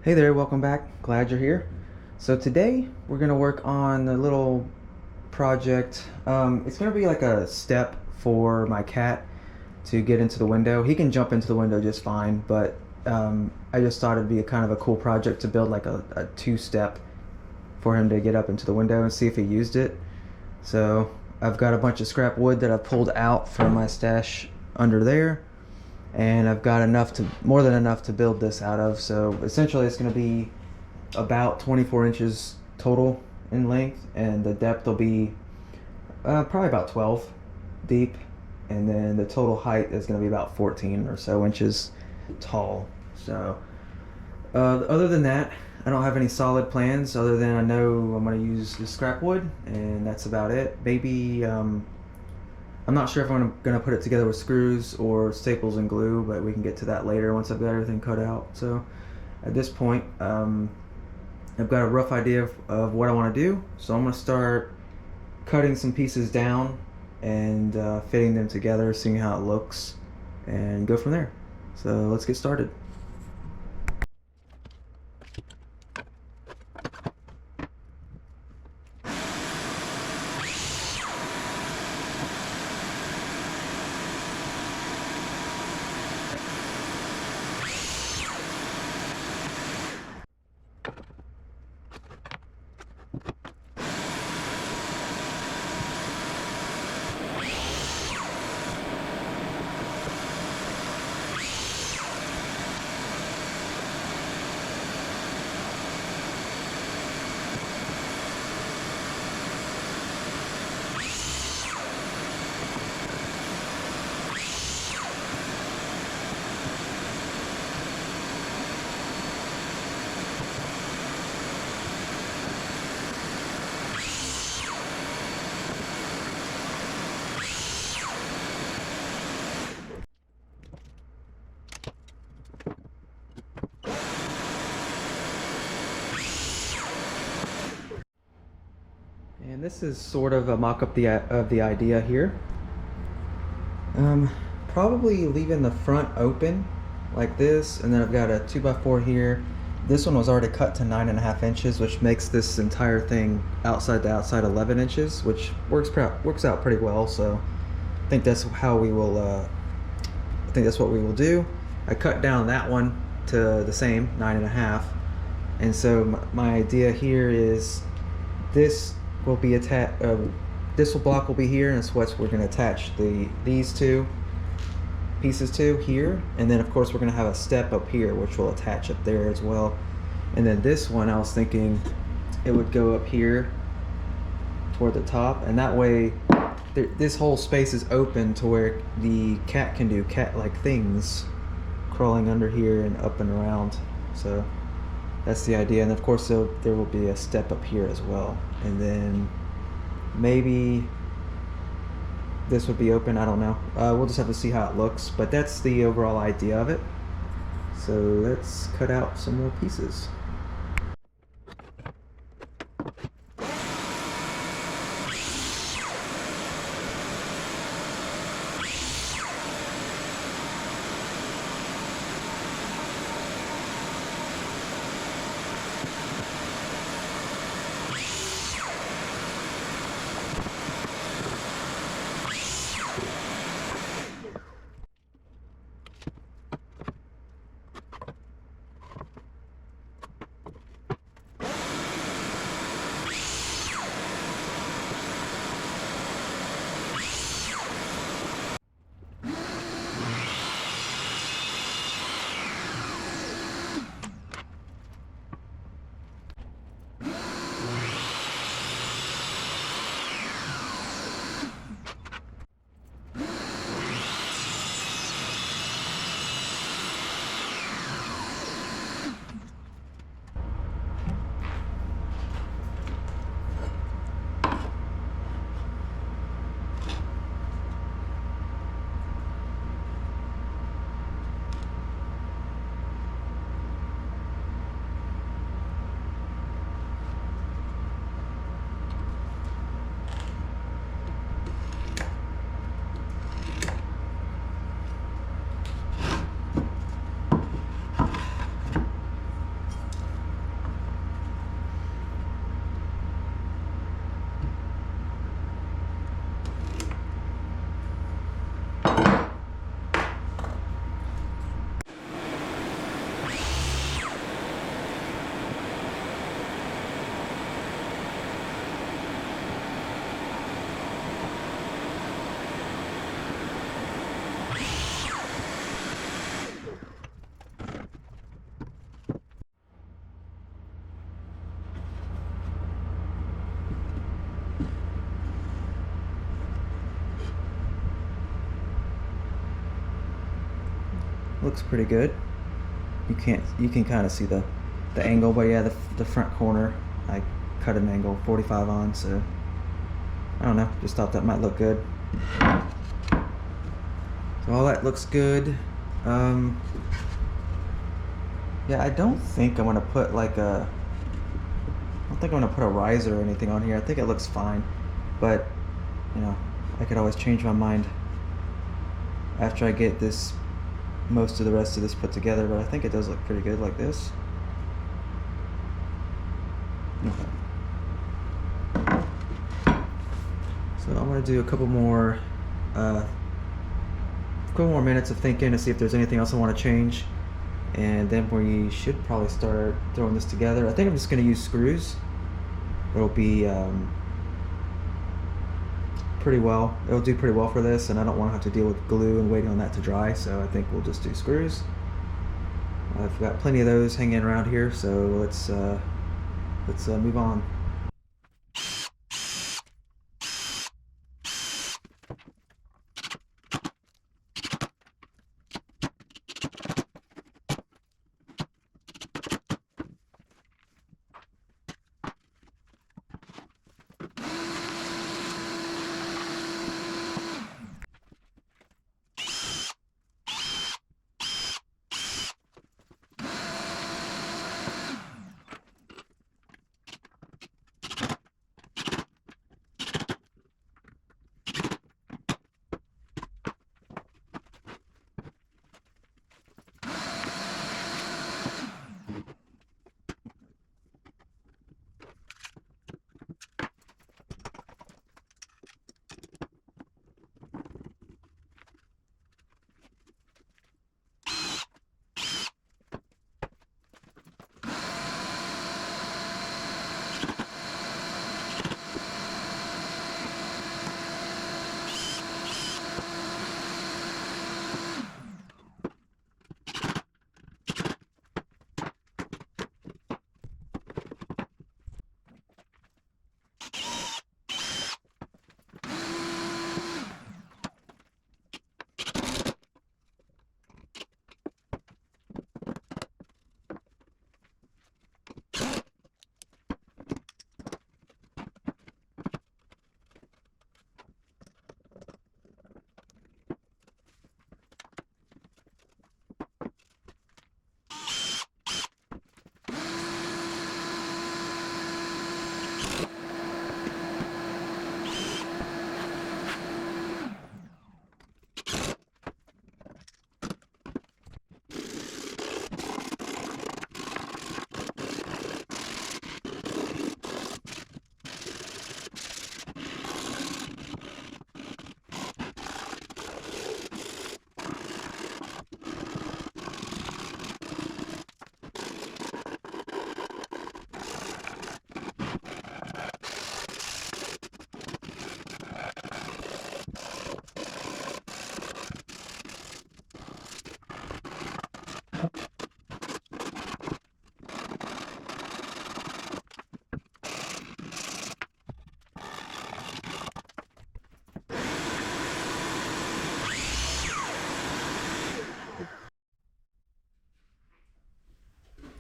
Hey there, welcome back. Glad you're here. So today we're gonna work on a little project. It's gonna be like a step for my cat to get into the window. He can jump into the window just fine, but I just thought it'd be a kind of a cool project to build like a two-step for him to get up into the window and see if he used it. So I've got a bunch of scrap wood that I pulled out from my stash under there, and I've got more than enough to build this out of. So essentially, it's going to be about 24 inches total in length, and the depth will be probably about 12 deep, and then the total height is going to be about 14 or so inches tall. So other than that, I don't have any solid plans other than I know I'm going to use the scrap wood, and that's about it. Maybe I'm not sure if I'm going to put it together with screws or staples and glue, but we can get to that later once I've got everything cut out. So at this point, I've got a rough idea of what I want to do. So I'm going to start cutting some pieces down and fitting them together, seeing how it looks, and go from there. So let's get started. And this is sort of a mock-up of the idea here. Um, Probably leaving the front open like this, and then I've got a 2x4 here. This one was already cut to 9.5 inches, which makes this entire thing outside to outside 11 inches, which works out pretty well. So I think that's how we will. I think that's what we will do. I cut down that one to the same 9.5, and so my idea here is this will be attached. This block will be here, and it's what we're going to attach these two pieces to here, and then of course we're going to have a step up here which will attach up there as well. And then this one, I was thinking it would go up here toward the top, and that way this whole space is open to where the cat can do cat-like things, crawling under here and up and around. So that's the idea. And of course there will be a step up here as well, and then maybe this would be open. I don't know. We'll just have to see how it looks, but that's the overall idea of it. So let's cut out some more pieces. Looks pretty good. You can kind of see the angle, but yeah, the front corner I cut an angle 45 on, so I don't know, just thought that might look good. So all that looks good. Um, yeah, I don't think I'm gonna put like I don't think I'm gonna put a riser or anything on here. I think it looks fine, but you know, I could always change my mind after I get this most of the rest of this put together. But I think it does look pretty good like this. Okay. So I'm gonna do a couple more minutes of thinking to see if there's anything else I want to change, and then we should probably start throwing this together. I think I'm just gonna use screws. It'll be it'll do pretty well for this, and I don't want to have to deal with glue and waiting on that to dry, so I think we'll just do screws. I've got plenty of those hanging around here, so let's move on.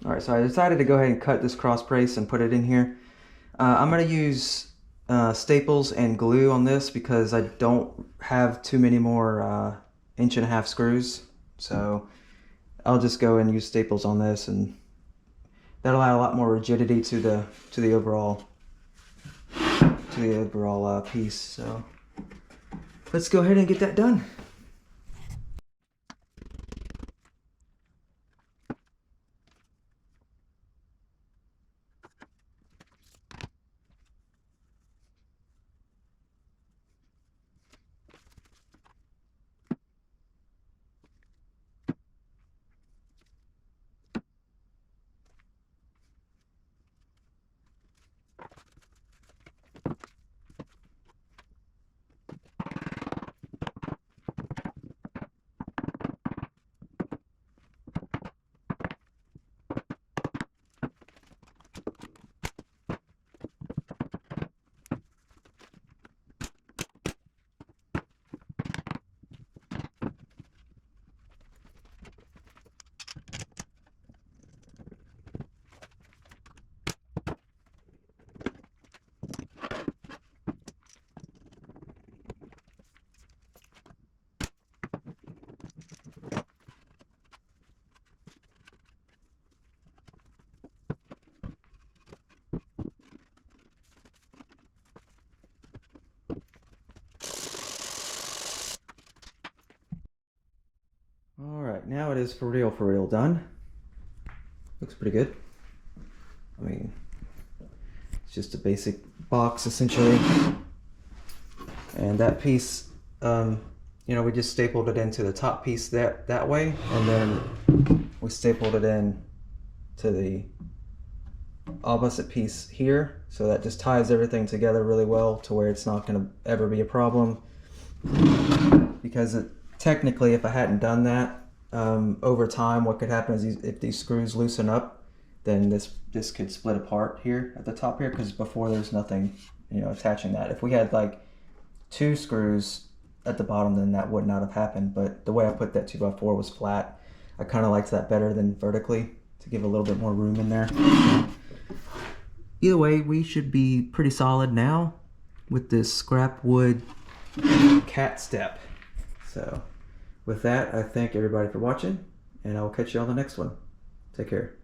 All right, so I decided to go ahead and cut this cross brace and put it in here. I'm going to use staples and glue on this because I don't have too many more 1.5" screws. So I'll just go and use staples on this, and that'll add a lot more rigidity to the overall piece. So let's go ahead and get that done. now it is for real done. Looks pretty good. I mean, it's just a basic box essentially. And that piece, you know, we just stapled it into the top piece that way, and then we stapled it in to the opposite piece here, so that just ties everything together really well to where it's not going to ever be a problem. Because technically, if I hadn't done that, over time what could happen is if these screws loosen up, then this could split apart here at the top here, because before there's nothing, you know, attaching that. If we had like 2 screws at the bottom, then that would not have happened. But the way I put that 2x4 was flat. I kind of liked that better than vertically, to give a little bit more room in there. Either way, we should be pretty solid now with this scrap wood cat step. So with that, I thank everybody for watching, and I will catch you on the next one. Take care.